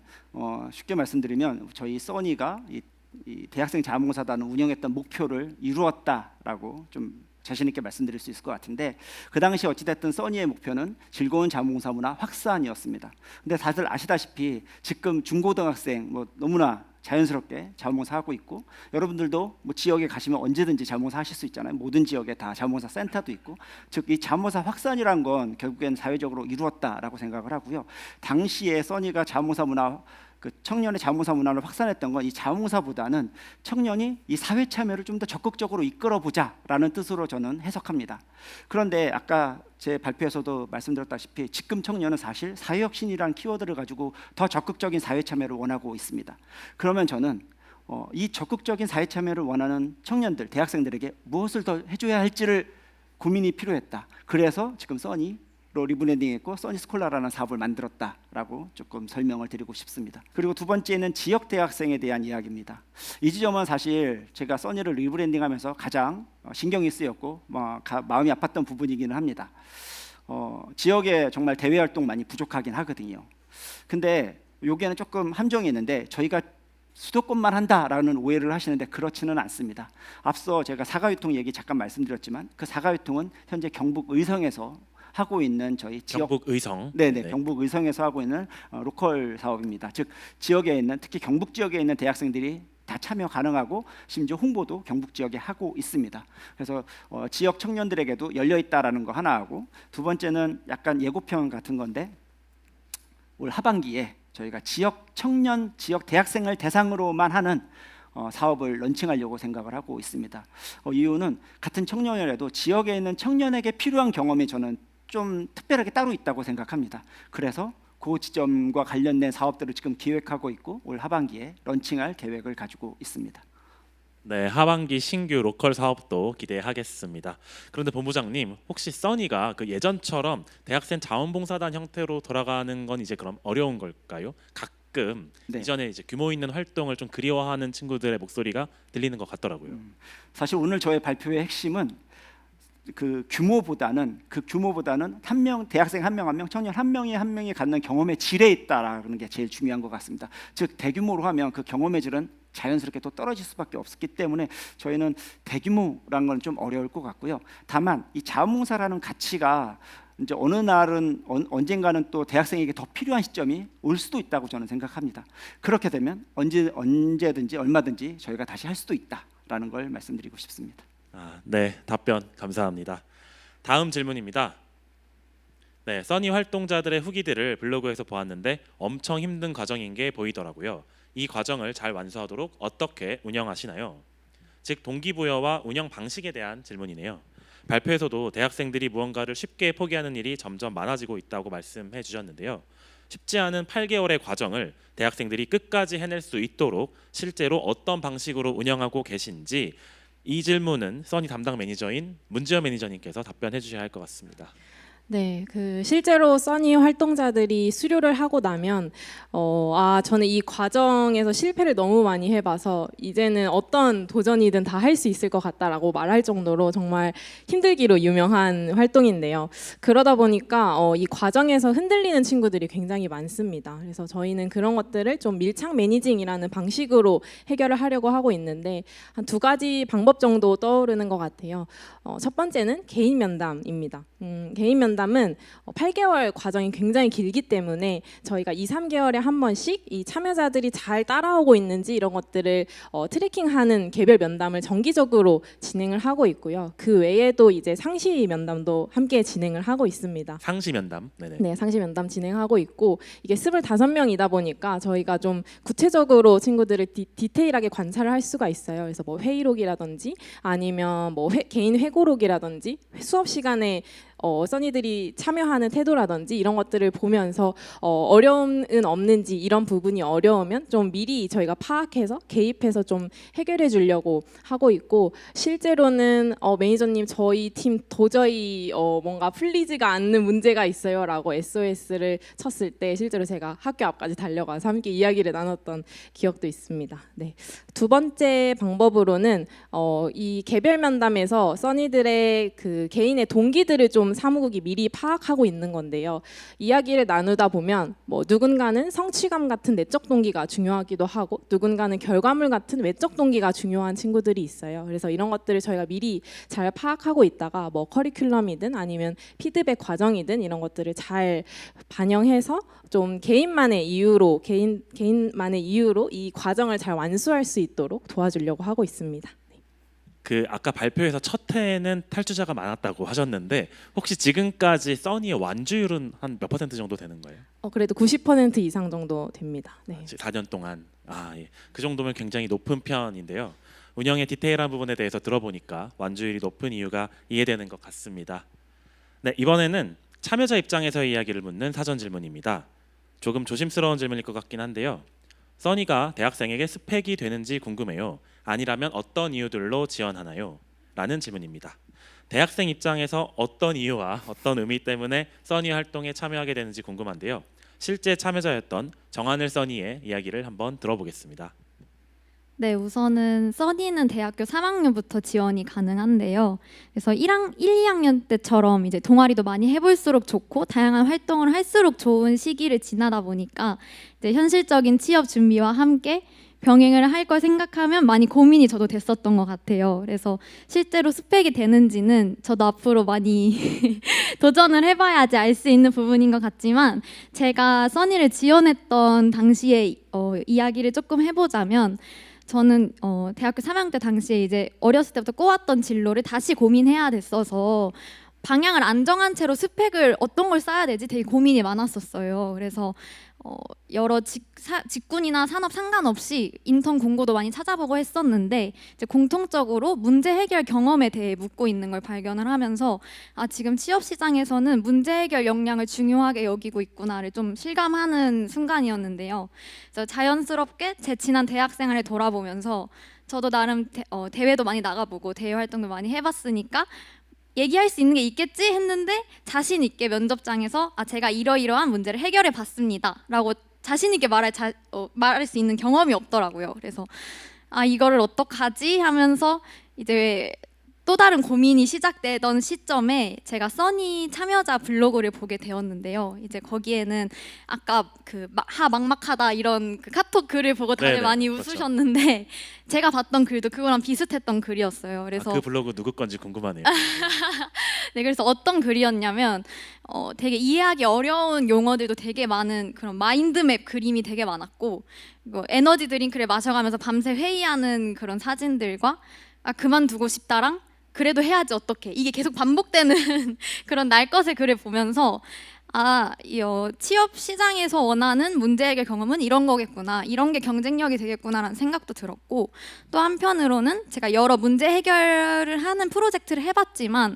쉽게 말씀드리면 저희 써니가 이 대학생 자원봉사단을 운영했던 목표를 이루었다라고 좀 자신 있게 말씀드릴 수 있을 것 같은데, 그 당시 어찌됐든 써니의 목표는 즐거운 자원봉사 문화 확산이었습니다. 근데 다들 아시다시피 지금 중고등학생 너무나 자연스럽게 자원봉사 하고 있고, 여러분들도 뭐 지역에 가시면 언제든지 자원봉사 하실 수 있잖아요. 모든 지역에 다 자원봉사 센터도 있고, 즉 이 자원봉사 확산이란 건 결국엔 사회적으로 이루었다라고 생각을 하고요. 당시에 써니가 자원봉사 문화, 그 청년의 자원봉사 문화를 확산했던 건 이 자원봉사보다는 청년이 이 사회 참여를 좀 더 적극적으로 이끌어보자라는 뜻으로 저는 해석합니다. 그런데 아까 제 발표에서도 말씀드렸다시피 지금 청년은 사실 사회혁신이라는 키워드를 가지고 더 적극적인 사회 참여를 원하고 있습니다. 그러면 저는 이 적극적인 사회 참여를 원하는 청년들, 대학생들에게 무엇을 더 해줘야 할지를 고민이 필요했다. 그래서 지금 써니 로 리브랜딩했고 써니 스콜라라는 사업을 만들었다라고 조금 설명을 드리고 싶습니다. 그리고 두 번째는 지역 대학생에 대한 이야기입니다. 이 지점은 사실 제가 써니를 리브랜딩하면서 가장 신경이 쓰였고 마음이 아팠던 부분이기는 합니다. 지역에 정말 대외 활동 많이 부족하긴 하거든요. 근데 여기에는 조금 함정이 있는데, 저희가 수도권만 한다라는 오해를 하시는데 그렇지는 않습니다. 앞서 제가 사과유통 얘기 잠깐 말씀드렸지만 그 사과유통은 현재 경북 의성에서 하고 있는 저희 지역, 경북 의성. 네네, 네. 경북 의성에서 하고 있는 로컬 사업입니다. 즉 지역에 있는, 특히 경북 지역에 있는 대학생들이 다 참여 가능하고 심지어 홍보도 경북 지역에 하고 있습니다. 그래서 지역 청년들에게도 열려 있다라는 거 하나 하고, 두 번째는 약간 예고편 같은 건데, 올 하반기에 저희가 지역 청년, 지역 대학생을 대상으로만 하는 사업을 런칭하려고 생각을 하고 있습니다. 이유는 같은 청년이라도 지역에 있는 청년에게 필요한 경험이 저는 좀 특별하게 따로 있다고 생각합니다. 그래서 그 지점과 관련된 사업들을 지금 기획하고 있고 올 하반기에 런칭할 계획을 가지고 있습니다. 네, 하반기 신규 로컬 사업도 기대하겠습니다. 그런데 본부장님, 혹시 써니가 그 예전처럼 대학생 자원봉사단 형태로 돌아가는 건 이제 그럼 어려운 걸까요? 가끔 네. 이전에 이제 규모 있는 활동을 좀 그리워하는 친구들의 목소리가 들리는 것 같더라고요. 사실 오늘 저의 발표의 핵심은 그 규모보다는 한 명, 대학생 한 명, 청년 한 명이 갖는 경험의 질에 있다라는 게 제일 중요한 것 같습니다. 즉 대규모로 하면 그 경험의 질은 자연스럽게 또 떨어질 수밖에 없기 때문에 저희는 대규모라는 건 좀 어려울 것 같고요. 다만 이 자원봉사라는 가치가 이제 어느 날은 언젠가는 또 대학생에게 더 필요한 시점이 올 수도 있다고 저는 생각합니다. 그렇게 되면 언제든지 얼마든지 저희가 다시 할 수도 있다라는 걸 말씀드리고 싶습니다. 네, 답변 감사합니다. 다음 질문입니다. 네, 써니 활동자들의 후기들을 블로그에서 보았는데 엄청 힘든 과정인 게 보이더라고요. 이 과정을 잘 완수하도록 어떻게 운영하시나요? 즉 동기부여와 운영 방식에 대한 질문이네요. 발표에서도 대학생들이 무언가를 쉽게 포기하는 일이 점점 많아지고 있다고 말씀해 주셨는데요. 쉽지 않은 8개월의 과정을 대학생들이 끝까지 해낼 수 있도록 실제로 어떤 방식으로 운영하고 계신지, 이 질문은 써니 담당 매니저인 문지연 매니저님께서 답변해 주셔야 할 것 같습니다. 네, 그 실제로 써니 활동자들이 수료를 하고 나면 저는 이 과정에서 실패를 너무 많이 해봐서 이제는 어떤 도전이든 다 할 수 있을 것 같다라고 말할 정도로 정말 힘들기로 유명한 활동인데요. 그러다 보니까 이 과정에서 흔들리는 친구들이 굉장히 많습니다. 그래서 저희는 그런 것들을 좀 밀착 매니징이라는 방식으로 해결을 하려고 하고 있는데 한 두 가지 방법 정도 떠오르는 것 같아요. 첫 번째는 개인 면담입니다. 개인 면담 면담은 8개월 과정이 굉장히 길기 때문에 저희가 2, 3개월에 한 번씩 이 참여자들이 잘 따라오고 있는지 이런 것들을 트래킹하는 개별 면담을 정기적으로 진행을 하고 있고요. 그 외에도 이제 상시 면담도 함께 진행을 하고 있습니다. 상시 면담. 네네. 네, 상시 면담 진행하고 있고 이게 25명이다 보니까 저희가 좀 구체적으로 친구들을 디테일하게 관찰을 할 수가 있어요. 그래서 뭐 회의록이라든지 아니면 뭐 개인 회고록이라든지 수업 시간에 써니들이 참여하는 태도라든지 이런 것들을 보면서 어려움은 없는지 이런 부분이 어려우면 좀 미리 저희가 파악해서 개입해서 좀 해결해 주려고 하고 있고 실제로는 매니저님 저희 팀 도저히 뭔가 풀리지가 않는 문제가 있어요라고 SOS를 쳤을 때 실제로 제가 학교 앞까지 달려가서 함께 이야기를 나눴던 기억도 있습니다. 네. 두 번째 방법으로는 이 개별 면담에서 써니들의 그 개인의 동기들을 좀 사무국이 미리 파악하고 있는 건데요. 이야기를 나누다 보면 뭐 누군가는 성취감 같은 내적 동기가 중요하기도 하고 누군가는 결과물 같은 외적 동기가 중요한 친구들이 있어요. 그래서 이런 것들을 저희가 미리 잘 파악하고 있다가 뭐 커리큘럼이든 아니면 피드백 과정이든 이런 것들을 잘 반영해서 좀 개인만의 이유로 이 과정을 잘 완수할 수 있도록 도와주려고 하고 있습니다. 그 아까 발표에서 첫 해에는 탈주자가 많았다고 하셨는데 혹시 지금까지 써니의 완주율은 한 몇 퍼센트 정도 되는 거예요? 그래도 90% 이상 정도 됩니다. 네. 4년 동안. 예. 그 정도면 굉장히 높은 편인데요. 운영의 디테일한 부분에 대해서 들어보니까 완주율이 높은 이유가 이해되는 것 같습니다. 네, 이번에는 참여자 입장에서의 이야기를 묻는 사전 질문입니다. 조금 조심스러운 질문일 것 같긴 한데요. 써니가 대학생에게 스펙이 되는지 궁금해요. 아니라면 어떤 이유들로 지원하나요? 라는 질문입니다. 대학생 입장에서 어떤 이유와 어떤 의미 때문에 써니 활동에 참여하게 되는지 궁금한데요. 실제 참여자였던 정하늘 써니의 이야기를 한번 들어보겠습니다. 네, 우선은 써니는 대학교 3학년부터 지원이 가능한데요. 그래서 1, 2학년 때처럼 이제 동아리도 많이 해볼수록 좋고 다양한 활동을 할수록 좋은 시기를 지나다 보니까 이제 현실적인 취업 준비와 함께 병행을 할 걸 생각하면 많이 고민이 저도 됐었던 것 같아요. 그래서 실제로 스펙이 되는지는 저도 앞으로 많이 도전을 해봐야지 알 수 있는 부분인 것 같지만 제가 써니를 지원했던 당시에 이야기를 조금 해보자면 저는 대학교 3학년 때 당시에 이제 어렸을 때부터 꿔왔던 진로를 다시 고민해야 됐어서 방향을 안 정한 채로 스펙을 어떤 걸 쌓아야 되지 되게 고민이 많았었어요. 그래서 여러 직군이나 산업 상관없이 인턴 공고도 많이 찾아보고 했었는데 이제 공통적으로 문제 해결 경험에 대해 묻고 있는 걸 발견을 하면서 지금 취업 시장에서는 문제 해결 역량을 중요하게 여기고 있구나를 좀 실감하는 순간이었는데요. 그래서 자연스럽게 제 지난 대학 생활을 돌아보면서 저도 나름 대회도 많이 나가보고 대외 활동도 많이 해봤으니까 얘기할 수 있는 게 있겠지 했는데 자신 있게 면접장에서 제가 이러이러한 문제를 해결해 봤습니다 라고 자신 있게 말할 수 있는 경험이 없더라고요. 그래서 이거를 어떡하지 하면서 이제 또 다른 고민이 시작되던 시점에 제가 써니 참여자 블로그를 보게 되었는데요. 이제 거기에는 아까 그 막막하다 이런 그 카톡 글을 보고 다들 네네, 많이 그렇죠. 웃으셨는데 제가 봤던 글도 그거랑 비슷했던 글이었어요. 그래서 그 블로그 누구 건지 궁금하네요. 네, 그래서 어떤 글이었냐면 되게 이해하기 어려운 용어들도 되게 많은 그런 마인드맵 그림이 되게 많았고 에너지 드링크를 마셔가면서 밤새 회의하는 그런 사진들과 그만두고 싶다랑 그래도 해야지 어떡해 이게 계속 반복되는 그런 날 것의 글을 보면서 취업 시장에서 원하는 문제 해결 경험은 이런 거겠구나, 이런 게 경쟁력이 되겠구나라는 생각도 들었고 또 한편으로는 제가 여러 문제 해결을 하는 프로젝트를 해봤지만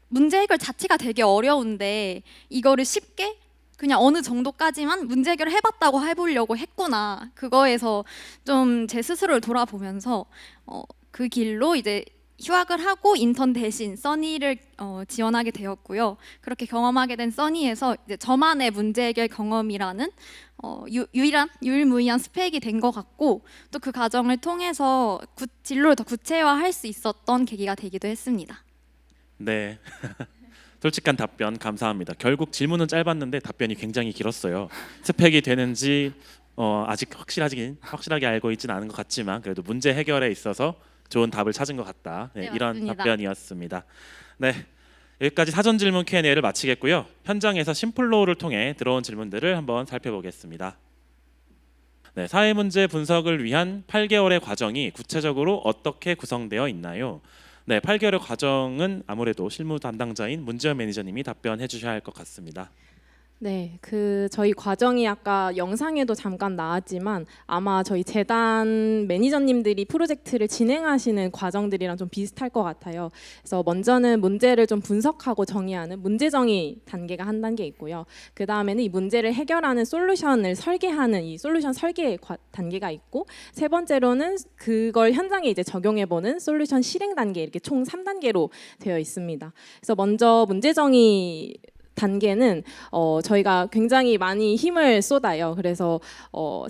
문제 해결 자체가 되게 어려운데 이거를 쉽게 그냥 어느 정도까지만 문제 해결을 해봤다고 해보려고 했구나, 그거에서 좀 제 스스로를 돌아보면서 그 길로 이제 휴학을 하고 인턴 대신 써니를 지원하게 되었고요. 그렇게 경험하게 된 써니에서 이제 저만의 문제 해결 경험이라는 유일무이한 스펙이 된 것 같고 또 그 과정을 통해서 진로를 더 구체화할 수 있었던 계기가 되기도 했습니다. 네. 솔직한 답변 감사합니다. 결국 질문은 짧았는데 답변이 굉장히 길었어요. 스펙이 되는지 아직 확실하게 알고 있지는 않은 것 같지만 그래도 문제 해결에 있어서 좋은 답을 찾은 것 같다. 네, 이런 맞습니다. 답변이었습니다. 네, 여기까지 사전 질문 Q&A를 마치겠고요. 현장에서 심플로우를 통해 들어온 질문들을 한번 살펴보겠습니다. 네, 사회 문제 분석을 위한 8개월의 과정이 구체적으로 어떻게 구성되어 있나요? 네, 8개월의 과정은 아무래도 실무 담당자인 문지연 매니저님이 답변해 주셔야 할 것 같습니다. 네, 저희 과정이 아까 영상에도 잠깐 나왔지만 아마 저희 재단 매니저님들이 프로젝트를 진행하시는 과정들이랑 좀 비슷할 것 같아요. 그래서 먼저는 문제를 좀 분석하고 정의하는 문제 정의 단계가 한 단계 있고요. 그 다음에는 이 문제를 해결하는 솔루션을 설계하는 이 솔루션 설계 단계가 있고, 세 번째로는 그걸 현장에 이제 적용해보는 솔루션 실행 단계, 이렇게 총 3단계로 되어 있습니다. 그래서 먼저 문제 정의 단계는 저희가 굉장히 많이 힘을 쏟아요. 그래서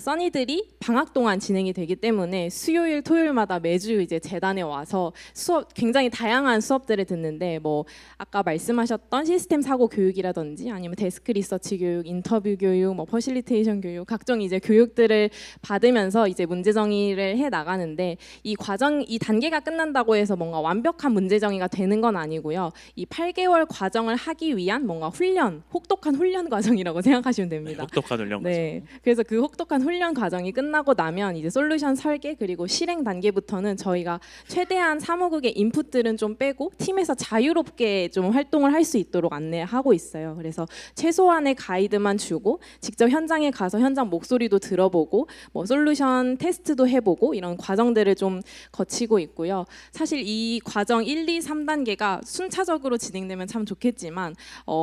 써니들이 방학 동안 진행이 되기 때문에 수요일, 토요일마다 매주 이제 재단에 와서 수업, 굉장히 다양한 수업들을 듣는데, 뭐 아까 말씀하셨던 시스템 사고 교육이라든지 아니면 데스크 리서치 교육, 인터뷰 교육, 뭐 퍼실리테이션 교육, 각종 이제 교육들을 받으면서 이제 문제 정의를 해 나가는데, 이 과정, 이 단계가 끝난다고 해서 뭔가 완벽한 문제 정의가 되는 건 아니고요. 이 8개월 과정을 하기 위한 뭔가 훈련, 혹독한 훈련 과정이라고 생각하시면 됩니다. 혹독한 훈련 과정. 네, 그래서 그 혹독한 훈련 과정이 끝나고 나면 이제 솔루션 설계 그리고 실행 단계부터는 저희가 최대한 사무국의 인풋들은 좀 빼고 팀에서 자유롭게 좀 활동을 할 수 있도록 안내하고 있어요. 그래서 최소한의 가이드만 주고 직접 현장에 가서 현장 목소리도 들어보고 뭐 솔루션 테스트도 해보고 이런 과정들을 좀 거치고 있고요. 사실 이 과정 1, 2, 3단계가 순차적으로 진행되면 참 좋겠지만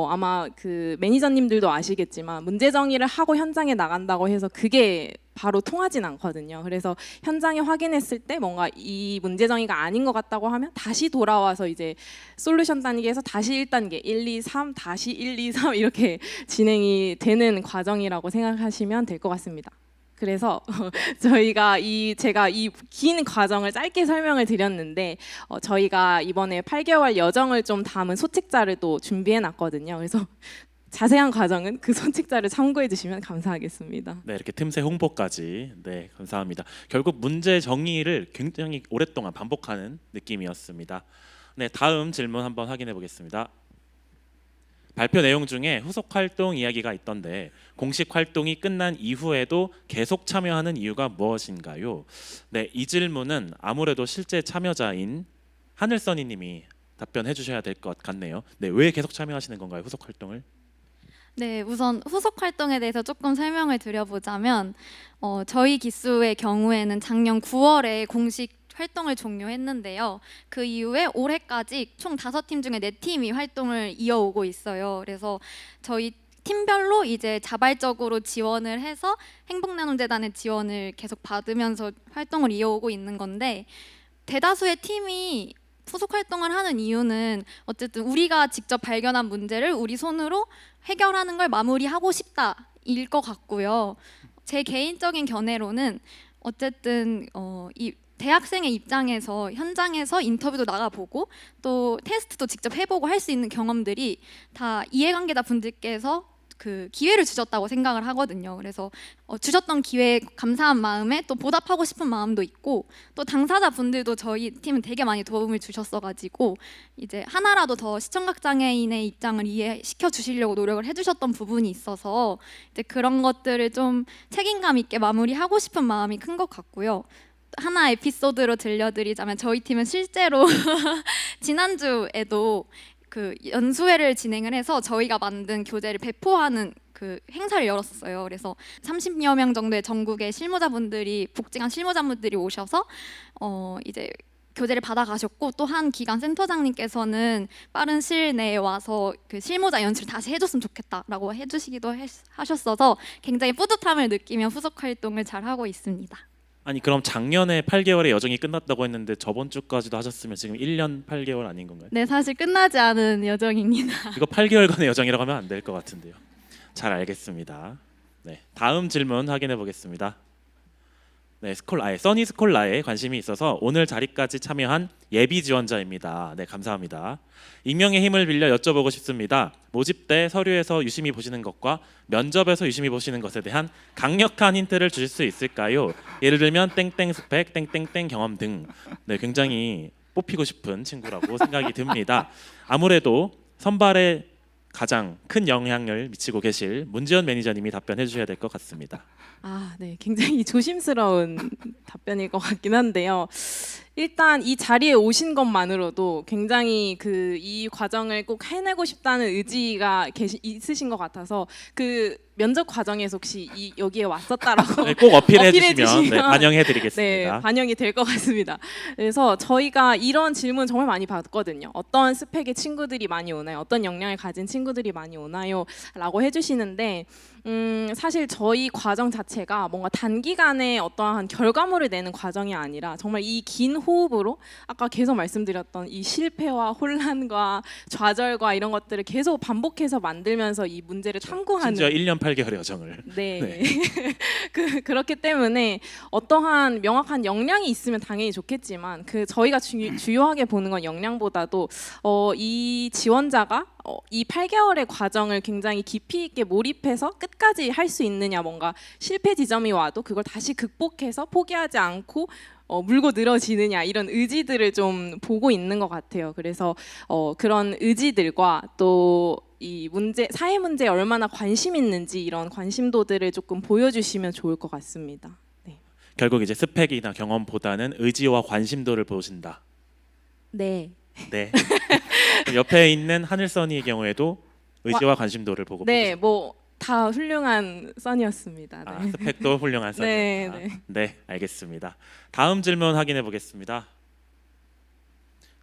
아마 그 매니저님들도 아시겠지만 문제 정의를 하고 현장에 나간다고 해서 그게 바로 통하진 않거든요. 그래서 현장에 확인했을 때 뭔가 이 문제 정의가 아닌 것 같다고 하면 다시 돌아와서 이제 솔루션 단계에서 다시 1단계, 1, 2, 3, 다시 1, 2, 3 이렇게 진행이 되는 과정이라고 생각하시면 될 것 같습니다. 그래서 제가 이 긴 과정을 짧게 설명을 드렸는데 저희가 이번에 8개월 여정을 좀 담은 소책자를 또 준비해 놨거든요. 그래서 자세한 과정은 그 소책자를 참고해 주시면 감사하겠습니다. 네, 이렇게 틈새 홍보까지. 네, 감사합니다. 결국 문제 정의를 굉장히 오랫동안 반복하는 느낌이었습니다. 네, 다음 질문 한번 확인해 보겠습니다. 발표 내용 중에 후속 활동 이야기가 있던데 공식 활동이 끝난 이후에도 계속 참여하는 이유가 무엇인가요? 네, 이 질문은 아무래도 실제 참여자인 하늘써니님이 답변해 주셔야 될 것 같네요. 네, 왜 계속 참여하시는 건가요, 후속 활동을? 네, 우선 후속 활동에 대해서 조금 설명을 드려보자면 저희 기수의 경우에는 작년 9월에 공식 활동을 종료했는데요. 그 이후에 올해까지 총 5팀 중에 4팀이 활동을 이어오고 있어요. 그래서 저희 팀별로 이제 자발적으로 지원을 해서 행복나눔재단의 지원을 계속 받으면서 활동을 이어오고 있는 건데, 대다수의 팀이 후속 활동을 하는 이유는 어쨌든 우리가 직접 발견한 문제를 우리 손으로 해결하는 걸 마무리하고 싶다일 것 같고요. 제 개인적인 견해로는 어쨌든 이 대학생의 입장에서 현장에서 인터뷰도 나가보고 또 테스트도 직접 해보고 할 수 있는 경험들이 다 이해관계자 분들께서 그 기회를 주셨다고 생각을 하거든요. 그래서 주셨던 기회에 감사한 마음에 또 보답하고 싶은 마음도 있고, 또 당사자 분들도 저희 팀은 되게 많이 도움을 주셨어가지고 이제 하나라도 더 시청각 장애인의 입장을 이해시켜 주시려고 노력을 해주셨던 부분이 있어서 이제 그런 것들을 좀 책임감 있게 마무리하고 싶은 마음이 큰 것 같고요. 하나 에피소드로 들려드리자면 저희 팀은 실제로 지난주에도 그 연수회를 진행을 해서 저희가 만든 교재를 배포하는 그 행사를 열었어요. 그래서 30여 명 정도의 전국의 실무자분들이, 복직한 실무자분들이 오셔서 이제 교재를 받아가셨고, 또 한 기관 센터장님께서는 빠른 시일 내에 와서 그 실무자 연수를 다시 해줬으면 좋겠다라고 해주시기도 하셨어서 굉장히 뿌듯함을 느끼며 후속 활동을 잘 하고 있습니다. 아니 그럼 작년에 8개월의 여정이 끝났다고 했는데 저번 주까지도 하셨으면 지금 1년 8개월 아닌 건가요? 네, 사실 끝나지 않은 여정입니다. 이거 8개월간의 여정이라고 하면 안 될 것 같은데요. 잘 알겠습니다. 네, 다음 질문 확인해 보겠습니다. 네, 써니 스콜라에 관심이 있어서 오늘 자리까지 참여한 예비 지원자입니다. 네, 감사합니다. 익명의 힘을 빌려 여쭤보고 싶습니다. 모집 때 서류에서 유심히 보시는 것과 면접에서 유심히 보시는 것에 대한 강력한 힌트를 주실 수 있을까요? 예를 들면 땡땡 스펙, 땡땡땡 경험 등. 네, 굉장히 뽑히고 싶은 친구라고 생각이 듭니다. 아무래도 선발에 가장 큰 영향을 미치고 계실 문지연 매니저님이 답변해 주셔야 될 것 같습니다. 아, 네. 굉장히 조심스러운 답변일 것 같긴 한데요. 일단 이 자리에 오신 것만으로도 굉장히 이 과정을 꼭 해내고 싶다는 의지가 있으신 것 같아서 그 면접 과정에서 혹시 여기에 왔었다라고 네, 꼭 어필해 어필해 주시면 네, 주시면 반영해 네, 드리겠습니다. 반영이 될 것 같습니다. 그래서 저희가 이런 질문 정말 많이 받거든요. 어떤 스펙의 친구들이 많이 오나요? 어떤 역량을 가진 친구들이 많이 오나요? 라고 해주시는데 사실 저희 과정 자체가 뭔가 단기간에 어떠한 결과물을 내는 과정이 아니라 정말 이 긴 호흡으로 아까 계속 말씀드렸던 이 실패와 혼란과 좌절과 이런 것들을 계속 반복해서 만들면서 이 문제를 탐구하는 심지어 1년 8개월의 여정을. 네. 네. 그렇기 때문에 어떠한 명확한 역량이 있으면 당연히 좋겠지만 저희가 주요하게 보는 건 역량보다도 이 지원자가 이 8개월의 과정을 굉장히 깊이 있게 몰입해서 끝까지 할 수 있느냐, 뭔가 실패 지점이 와도 그걸 다시 극복해서 포기하지 않고 물고 늘어지느냐, 이런 의지들을 좀 보고 있는 것 같아요. 그래서 그런 의지들과 또 이 사회 문제에 얼마나 관심 있는지 이런 관심도들을 조금 보여주시면 좋을 것 같습니다. 네. 결국 이제 스펙이나 경험보다는 의지와 관심도를 보신다. 네. 네. 그럼 옆에 있는 하늘선이의 경우에도 의지와 관심도를 보고 네, 보셨- 뭐 다 훌륭한 선이었습니다. 아, 네. 스펙도 훌륭한 네, 선이었다. 네. 네, 알겠습니다. 다음 질문 확인해 보겠습니다.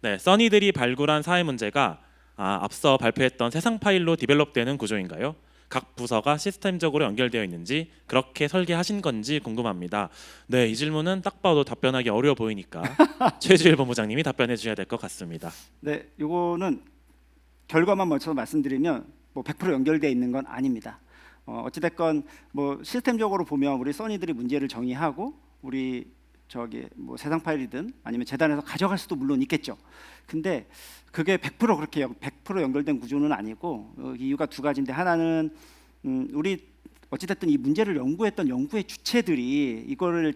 네, 써니들이 발굴한 사회 문제가 앞서 발표했던 세상 파일로 디벨롭되는 구조인가요? 각 부서가 시스템적으로 연결되어 있는지 그렇게 설계하신 건지 궁금합니다. 네, 이 질문은 딱 봐도 답변하기 어려워 보이니까 최주일 본부장님이 답변해 주셔야 될 것 같습니다. 네, 요거는 결과만 먼저 말씀드리면 뭐 100% 연결되어 있는 건 아닙니다. 어찌됐건 뭐 시스템적으로 보면 우리 써니들이 문제를 정의하고 우리 뭐 세상 파일이든 아니면 재단에서 가져갈 수도 물론 있겠죠. 근데 그게 100% 그렇게 100% 연결된 구조는 아니고 이유가 두 가지인데, 하나는 우리 어찌됐든 이 문제를 연구했던 연구의 주체들이 이거를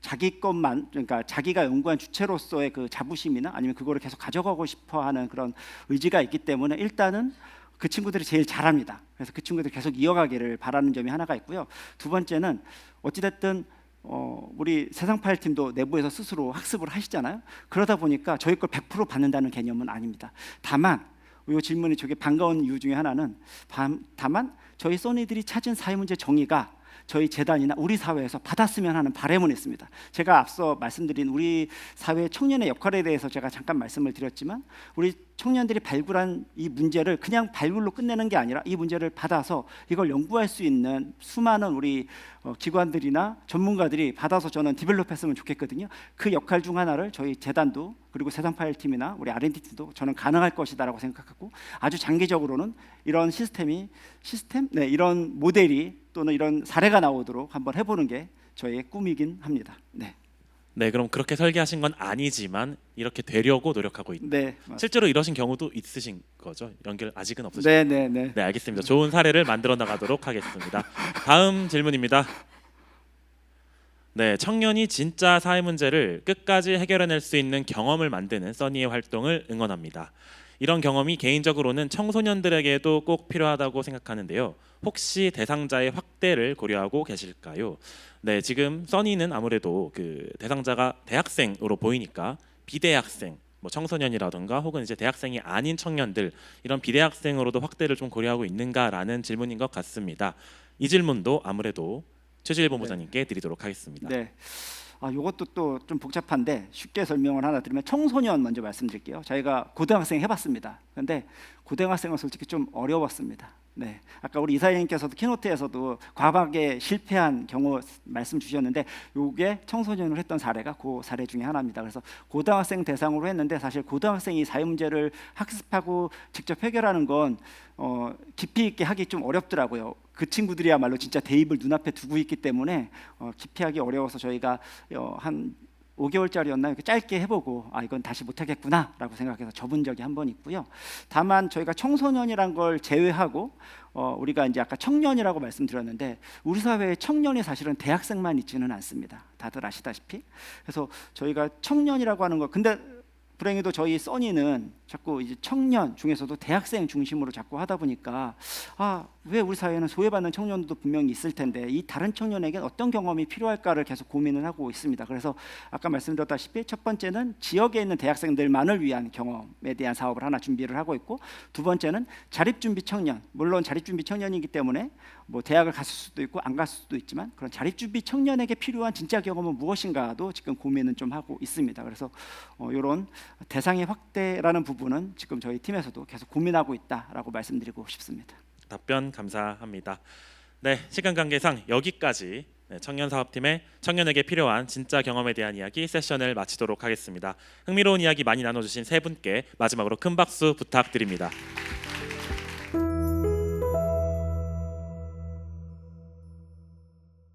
자기 것만, 그러니까 자기가 연구한 주체로서의 그 자부심이나 아니면 그거를 계속 가져가고 싶어하는 그런 의지가 있기 때문에 일단은 그 친구들이 제일 잘합니다. 그래서 그 친구들이 계속 이어가기를 바라는 점이 하나가 있고요. 두 번째는 어찌됐든 우리 세상 파일 팀도 내부에서 스스로 학습을 하시잖아요. 그러다 보니까 저희 걸 100% 받는다는 개념은 아닙니다. 다만 이 질문이 저게 반가운 이유 중에 하나는 다만 저희 써니들이 찾은 사회 문제 정의가 저희 재단이나 우리 사회에서 받았으면 하는 바람은 있습니다. 제가 앞서 말씀드린 우리 사회 청년의 역할에 대해서 제가 잠깐 말씀을 드렸지만, 우리 청년들이 발굴한 이 문제를 그냥 발굴로 끝내는 게 아니라 이 문제를 받아서 이걸 연구할 수 있는 수많은 우리 기관들이나 전문가들이 받아서 저는 디벨롭했으면 좋겠거든요. 그 역할 중 하나를 저희 재단도 그리고 세상 파일 팀이나 우리 R&D 팀도 저는 가능할 것이다라고 생각하고, 아주 장기적으로는 이런 네, 이런 모델이 또는 이런 사례가 나오도록 한번 해보는 게 저의 꿈이긴 합니다. 네, 네, 그럼 그렇게 설계하신 건 아니지만 이렇게 되려고 노력하고 있다. 네, 실제로 이러신 경우도 있으신 거죠? 연결 아직은 없으신 네, 네, 네. 네, 알겠습니다. 좋은 사례를 만들어 나가도록 하겠습니다. 다음 질문입니다. 네, 청년이 진짜 사회 문제를 끝까지 해결해낼 수 있는 경험을 만드는 써니의 활동을 응원합니다. 이런 경험이 개인적으로는 청소년들에게도 꼭 필요하다고 생각하는데요. 혹시 대상자의 확대를 고려하고 계실까요? 네, 지금 써니는 아무래도 그 대상자가 대학생으로 보이니까 비대학생, 뭐 청소년이라든가 혹은 이제 대학생이 아닌 청년들, 이런 비대학생으로도 확대를 좀 고려하고 있는가라는 질문인 것 같습니다. 이 질문도 아무래도 최주일 본부장님께 드리도록 하겠습니다. 네. 이것도 또 좀 복잡한데 쉽게 설명을 하나 드리면, 청소년 먼저 말씀드릴게요. 저희가 고등학생 해봤습니다. 근데 고등학생은 솔직히 좀 어려웠습니다. 네, 아까 우리 이사님께서도 키노트에서도 과학에 실패한 경우 말씀 주셨는데, 이게 청소년을 했던 사례가 그 사례 중에 하나입니다. 그래서 고등학생 대상으로 했는데, 사실 고등학생이 사회 문제를 학습하고 직접 해결하는 건 깊이 있게 하기 좀 어렵더라고요. 그 친구들이야말로 진짜 대입을 눈앞에 두고 있기 때문에 깊이 하기 어려워서 저희가 한 5개월짜리였나요? 이렇게 짧게 해보고 이건 다시 못하겠구나라고 생각해서 접은 적이 한 번 있고요. 다만 저희가 청소년이란 걸 제외하고 우리가 이제 아까 청년이라고 말씀드렸는데, 우리 사회에 청년이 사실은 대학생만 있지는 않습니다. 다들 아시다시피. 그래서 저희가 청년이라고 하는 거, 근데 불행히도 저희 써니는 자꾸 이제 청년 중에서도 대학생 중심으로 자꾸 하다 보니까 왜 우리 사회에는 소외받는 청년도 분명히 있을 텐데 이 다른 청년에겐 어떤 경험이 필요할까를 계속 고민을 하고 있습니다. 그래서 아까 말씀드렸다시피 첫 번째는 지역에 있는 대학생들만을 위한 경험에 대한 사업을 하나 준비를 하고 있고, 두 번째는 자립준비 청년, 물론 자립준비 청년이기 때문에 뭐 대학을 갔을 수도 있고 안 갔을 수도 있지만 그런 자립준비 청년에게 필요한 진짜 경험은 무엇인가도 지금 고민은 좀 하고 있습니다. 그래서 이런 대상의 확대라는 부분은 지금 저희 팀에서도 계속 고민하고 있다라고 말씀드리고 싶습니다. 답변 감사합니다. 네, 시간 관계상 여기까지 청년 사업팀의 청년에게 필요한 진짜 경험에 대한 이야기 세션을 마치도록 하겠습니다. 흥미로운 이야기 많이 나눠주신 세 분께 마지막으로 큰 박수 부탁드립니다.